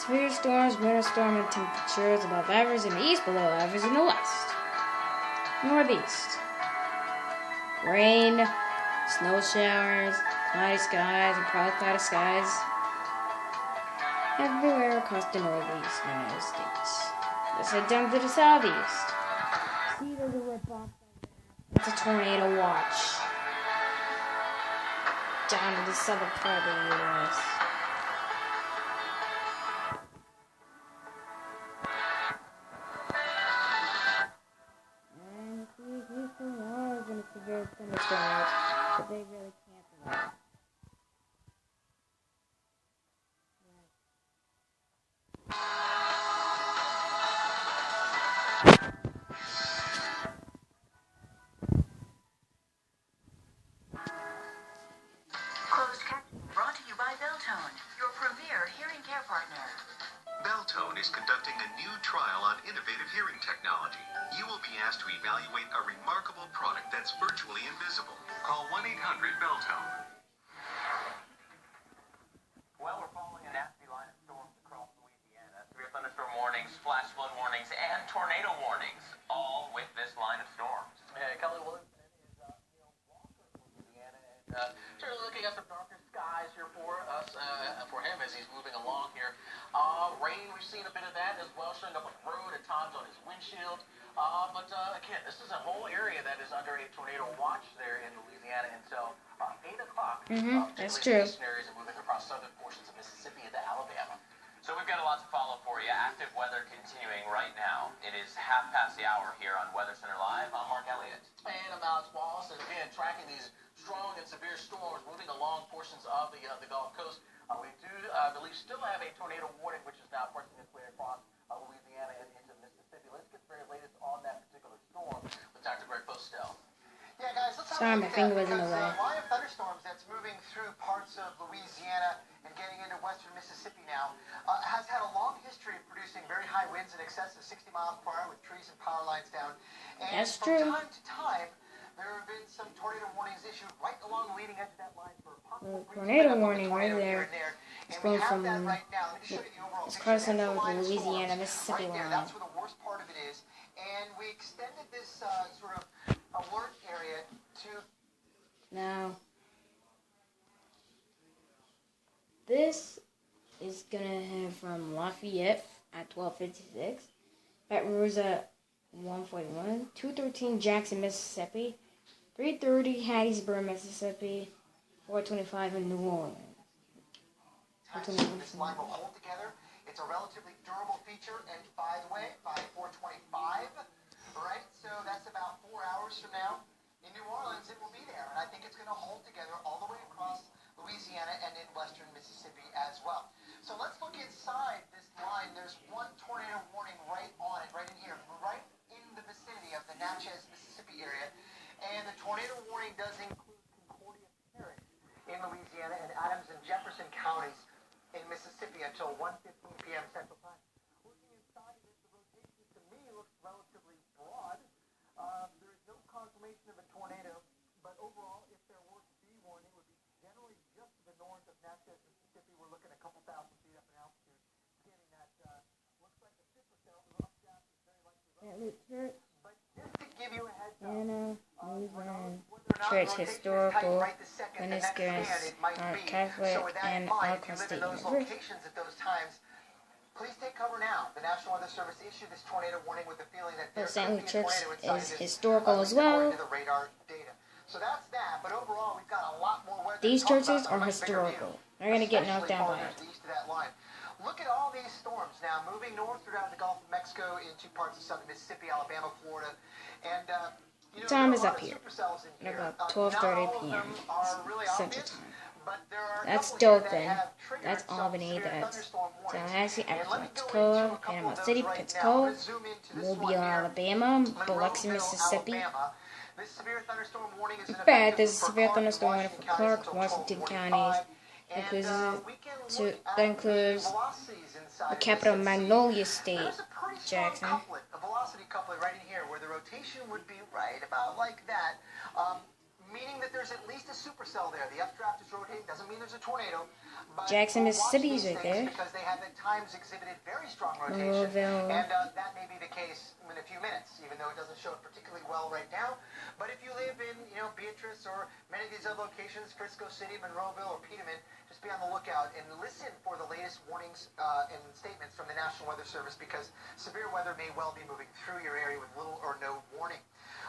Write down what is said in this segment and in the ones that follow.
Severe storms, winter storm, and temperatures above average in the east, below average in the west. Northeast. Rain, snow showers, cloudy skies, and probably cloudy skies everywhere across the northeast United States. Let's head down to the southeast. See, there's a red box. It's a tornado watch. Down in the southern part of the U.S. And Houston are going to severe thunderstorms, but they really can't survive. Beltone is conducting a new trial on innovative hearing technology. You will be asked to evaluate a remarkable product that's virtually invisible. Call 1-800-BELTONE. Well, we're following a nasty line of storms across Louisiana. Severe thunderstorm warnings, flash flood warnings, and tornado warnings, all with this line of storms. Kelly Williamson is Neil Walker from Louisiana, and sort of looking at some darker skies here for us, for him as he's moving along here. Rain, we've seen a bit of that as well, showing up on the road at times on his windshield. But again, this is a whole area that is under a tornado watch there in Louisiana until 8 o'clock. That's true. Areas are moving across southern portions of Mississippi into Alabama. So we've got a lot to follow for you. Active weather continuing right now. It is 1/2 past the hour here on Weather Center Live. I'm Mark Elliott. And I'm Alex Wallace. And again, tracking these strong and severe storms moving along portions of the Gulf Coast. We do, I believe, still have a tornado warning, which is now pressing its way across Louisiana and into Mississippi. Let's get the very latest on that particular storm with Dr. Greg Postel. Yeah, guys, let's have Sorry, a my look finger at was in the way. a line of thunderstorms that's moving through parts of Louisiana and getting into western Mississippi now has had a long history of producing very high winds in excess of 60 miles per hour with trees and power lines down. And That's from true. time to time, there have been some tornado warnings issued right along the leading edge of that line for possible Tornado warning right there. It's going from right now. Let me show you the overall it's picture. crossing That's over line the of Louisiana, storms Mississippi right there. line. That's where the worst part of it is. And we extended this sort of alert area to... Now, this is going to head from Lafayette at 12:56, Baton Rouge at 1:41, 2:13 Jackson, Mississippi, 3:30 Hattiesburg, Mississippi, 4:25 in New Orleans. This line will hold together. It's a relatively durable feature, and by the way, by 4:25, right? So that's about 4 hours from now. In New Orleans, it will be there, and I think it's going to hold together all the way across Louisiana and in western Mississippi as well. So let's look inside this line. There's one tornado warning right on it, right in here, right in the vicinity of the Natchez, Mississippi area. And the tornado warning does include Concordia Parish in Louisiana and Adams and Jefferson counties in Mississippi until 1:15 p.m. Central Time. Looking inside of it, the rotation to me looks relatively broad. There is no confirmation of a tornado, but overall, if there were to be one, it would be generally just to the north of Natchez, Mississippi. We're looking a couple thousand feet up in altitude, getting that looks like a super cell. The rough draft is very likely. But just to give you a heads up, Church historical, Minuscule, Catholic, and Alcorn State University. At those times, please take cover now. The National Weather Service issued this tornado warning with the feeling that there St. could Luke be a Church tornado inside is this, historical as well. according to the radar data. So that's that. But overall, we've got a lot more weather. These to talk churches about, are historical. They're going to get knocked down by it. East of that line. Look at all these storms now moving north throughout the Gulf of Mexico into parts of southern Mississippi, Alabama, Florida, and Time is up here at about 12:30 p.m. Central Time. That's Dothan. That's Albany. That's Tallahassee, Pensacola, Panama City, Pensacola, Mobile, Alabama, Biloxi, Mississippi. In fact, there's a severe thunderstorm warning for Clark, Washington counties. That includes the capital Magnolia State, Jackson. A velocity couplet right in here where the rotation would be right about like that. meaning that there's at least a supercell there. The updraft is rotating, doesn't mean there's a tornado. But Jackson, we'll watch Mississippi is these right things there. because they have at times exhibited very strong rotation. Monroeville. And that may be the case in a few minutes, even though it doesn't show it particularly well right now. But if you live in, Beatrice or many of these other locations, Frisco City, Monroeville, or Peterman, just be on the lookout and listen for the latest warnings and statements from the National Weather Service, because severe weather may well be moving through your area with little or no warning.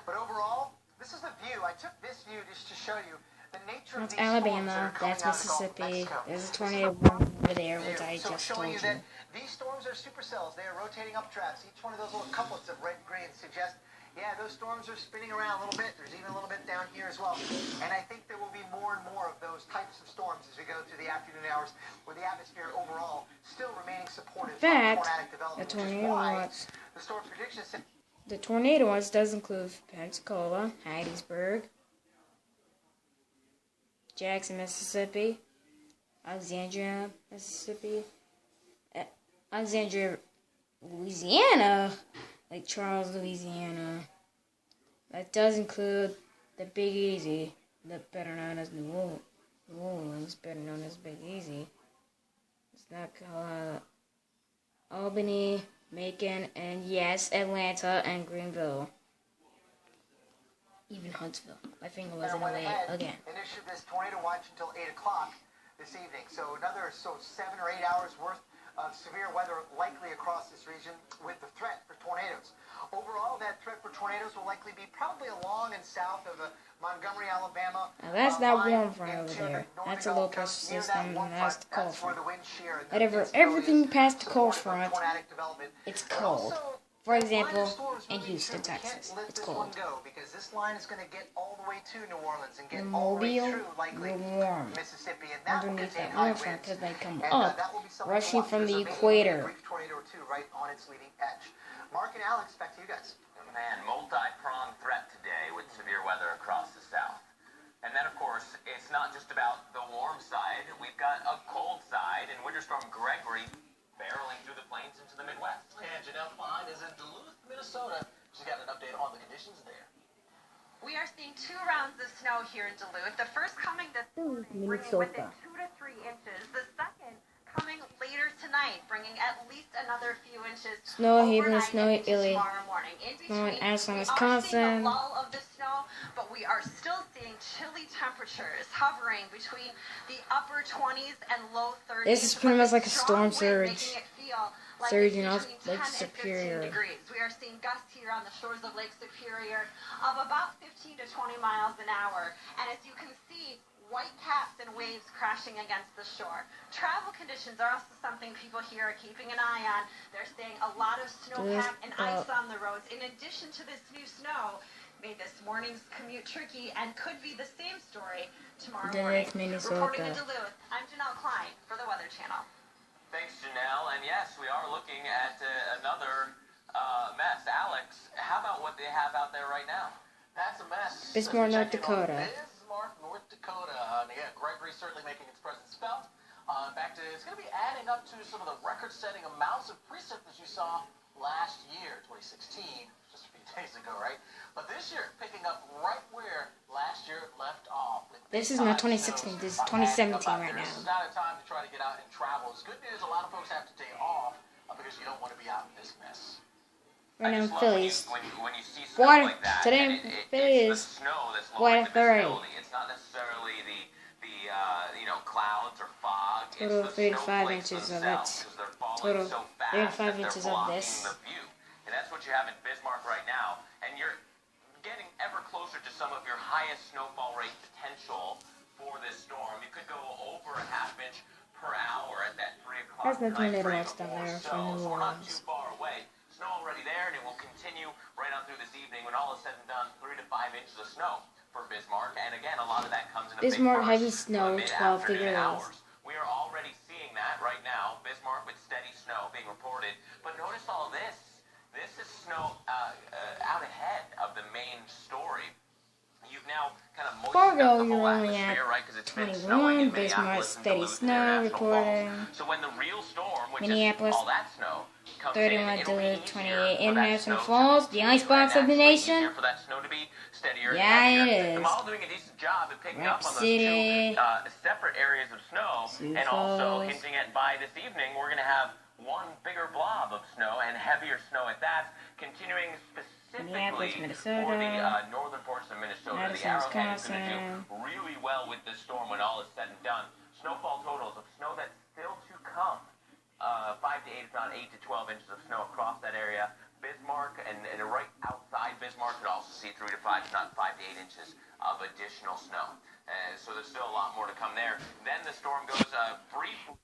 But overall, this is the view. I took this view just to show you the nature of That's these Alabama. storms that are coming That's out of the Gulf of Mississippi. Mexico. There's a tornado over there, which I So just showing told you you. that these storms are supercells. They are rotating updrafts. Each one of those little couplets of red and green suggest, yeah, those storms are spinning around a little bit. There's even a little bit down here as well. And I think there will be more and more of those types of storms as we go through the afternoon hours, where the atmosphere overall still remaining supportive of tornadic development, which is why the storm prediction is... The tornado watch does include Pensacola, Hattiesburg, Jackson, Mississippi, Alexandria, Mississippi, Alexandria, Louisiana, Lake Charles, Louisiana. That does include the Big Easy, better known as New Orleans, better known as Big Easy. It's not Albany, Macon, and yes, Atlanta and Greenville. Even Huntsville. My finger was in the way again. And issued this tornado watch until 8 o'clock this evening. So another 7 or 8 hours worth of severe weather likely across this region with the threat for tornadoes. Overall, that threat for tornadoes will likely be probably along and south of Montgomery, Alabama. Now that's that warm front over there. That's a low pressure system, and that's the cold front. Everything past the cold front, it's cold. For example, in Houston, Texas, it's cold. Because this line is going to get all the way to New Orleans and get all the way through, likely, warm Mississippi. And that underneath will that high warm front because winds. they come And, up, that will be something rushing to watch. from the There's a equator. brief tornado or two right on its leading edge. Mark and Alex, back to you guys. Man, multi-pronged threat today with severe weather across the south. And then, of course, it's not just about the warm side. We've got a cold side, and Winter Storm Gregory barreling through the plains into the Midwest. And Janelle Fine is in Duluth, Minnesota. She's got an update on the conditions there. We are seeing 2 rounds of snow here in Duluth. The first coming this morning, bringing Minnesota. within 2 to 3 inches. The second coming later tonight, bringing at least another few inches. Snow Haven, overnight Snow and into Italy. Tomorrow morning. In Snow in between, Ashland, we are Wisconsin. seeing a lull of the snow, but we are still seeing chilly temperatures hovering between the upper 20s and low 30s. This is pretty much like a storm surge. Making it feel like Surge in it's between Lake 10 and 15 Superior. degrees. We are seeing gusts here on the shores of Lake Superior of about 15 to 20 miles an hour. And as you can see, white caps and waves crashing against the shore. Travel conditions are also something people here are keeping an eye on. They're saying a lot of snowpack and ice on the roads. In addition to this new snow, made this morning's commute tricky and could be the same story tomorrow morning. Minnesota. Reporting in Duluth, I'm Janelle Klein for the Weather Channel. Thanks, Janelle. And yes, we are looking at another mess. Alex, how about what they have out there right now? That's a mess. Bismarck, North Dakota. Bismarck, North Dakota. Yeah, Gregory certainly making its presence felt. In fact, it's going to be adding up to some of the record-setting amounts of precip that you saw last year, 2016, just a few days ago, right? But this year, picking up right where last year left off. This is not 2016, this is 2017 right now. It's not a time to try to get out and travel. It's good news, a lot of folks have today off because you don't want to be out in this mess. Right now, Phillies. When you see snow Water, like that, today and Phillies, it's the snow that's water lowering the 30. visibility. It's not necessarily the clouds or fog. Total it's the 35 snowflakes inches of themselves, it. 'cause they're falling Total so fast 35 that they're inches of blocking this. the view. And that's what you have in Bismarck right now. And you're getting ever closer to some of your highest snowfall rate potential for this storm. You could go over a ½ inch per hour at that 3 o'clock That's the time tornado frame watch down or there so. from New So we're not Orleans. too far away. Snow already there, and it will continue right on through this evening when all is said and done. 3 to 5 inches of snow for Bismarck, and again, a lot of that comes in a Bismarck big heavy burst snow, in the 12 mid-afternoon degrees. hours. We are already seeing that right now. Bismarck with steady snow being reported, but notice all this. This is snow out ahead of the main story. You've now kind of moistened Fargo, up the you're whole only atmosphere, at right? Because it's been 21, snowing in Bismarck, Minneapolis and steady Duluth snow International reporting. Falls. So when the real storm, which Minneapolis. is all that snow, comes 31 in, it'll be to easier 28 for that International snow Falls, to the continue, icebox and of the that's nation. easier for that snow to be steadier and Yeah, heavier. it The is. model doing a decent job at picking Rep up on those City. two separate areas of snow, Sioux and also Falls. hinting at by this evening we're going to have one bigger blob of snow and heavier snow at that, continuing specifically Minneapolis, for the Minnesota. northern portion of Minnesota. Madison, The Arrowhead is going to Wisconsin. do really well with this storm when all is said and done. Snowfall totals of snow that's still to come. 5 to 8, if not 8 to 12 inches of snow across that area. Bismarck and right outside Bismarck could also see 3 to 5, if not 5 to 8 inches of additional snow. So there's still a lot more to come there. Then the storm goes briefly.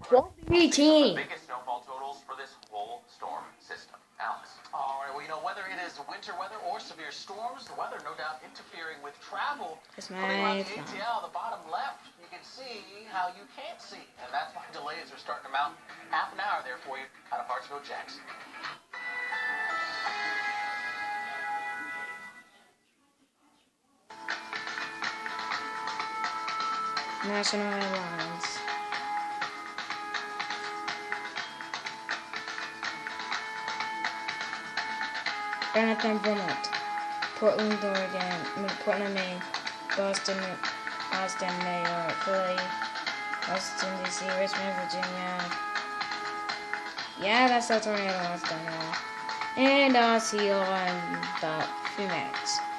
12 to 18. The biggest snowfall totals for this whole storm system. Alex. All right, well, you know, whether it is winter weather or severe storms, the weather no doubt interfering with travel. That's Coming around my the ATL, the bottom left, you can see how you can't see. And that's why delays are starting to mount. Half an hour there for you out of Hartsville, Jackson. National Airlines. Bennington, Vermont. Portland, Oregon. Portland, Maine. Boston, New York. Philly. Washington, D.C. Richmond, Virginia. Yeah, that's the tornado that's done now. And I'll see you all in about a few minutes.